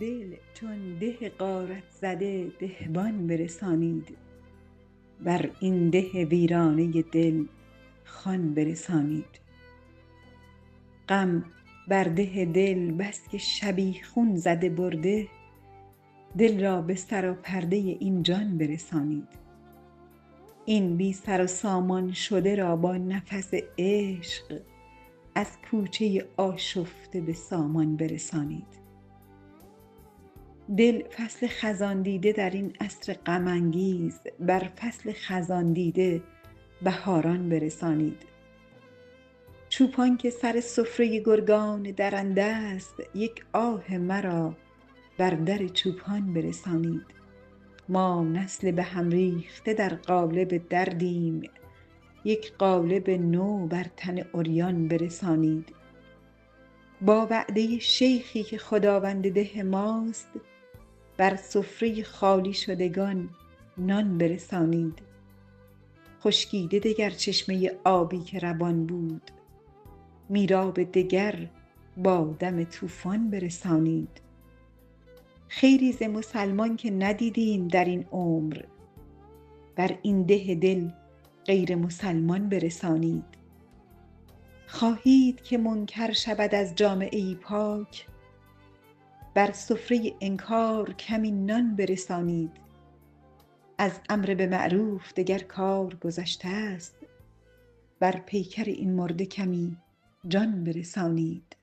دل چون ده غارت زده دهبان برسانید، بر این ده ویرانه دل خوان برسانید. غم بر ده دل بس که شبیخون زده برده، دل را به سراپرده این جان برسانید. این بی سر و سامان شده را با نفس عشق، از کوچه آشفته به سامان برسانید. دل فصل خزان دیده در این عصر غم انگیز، بر فصل خزان دیده بهاران برسانید. چوپان که سر سفره گرگان درنده است، یک آه مرا بر در چوپان برسانید. ما نسل به هم ریخته در قالب دردیم، یک قالب نو بر تن عریان برسانید. با وعده شیخی که خداوند ده ماست، بر سفره خالی شدگان نان برسانید. خشکیده دگر چشمه آبی که روان بود، میراب دگر با دم طوفان برسانید. خیری ز مسلمان که ندیدیم در این عمر، بر این ده دل غیر مسلمان برسانید. خواهید که منکر شود از جامعه پاک، بر سفره انکار کمی نان برسانید. از امر به معروف دگر کار گذشته است، بر پیکر این مرده کمی جان برسانید.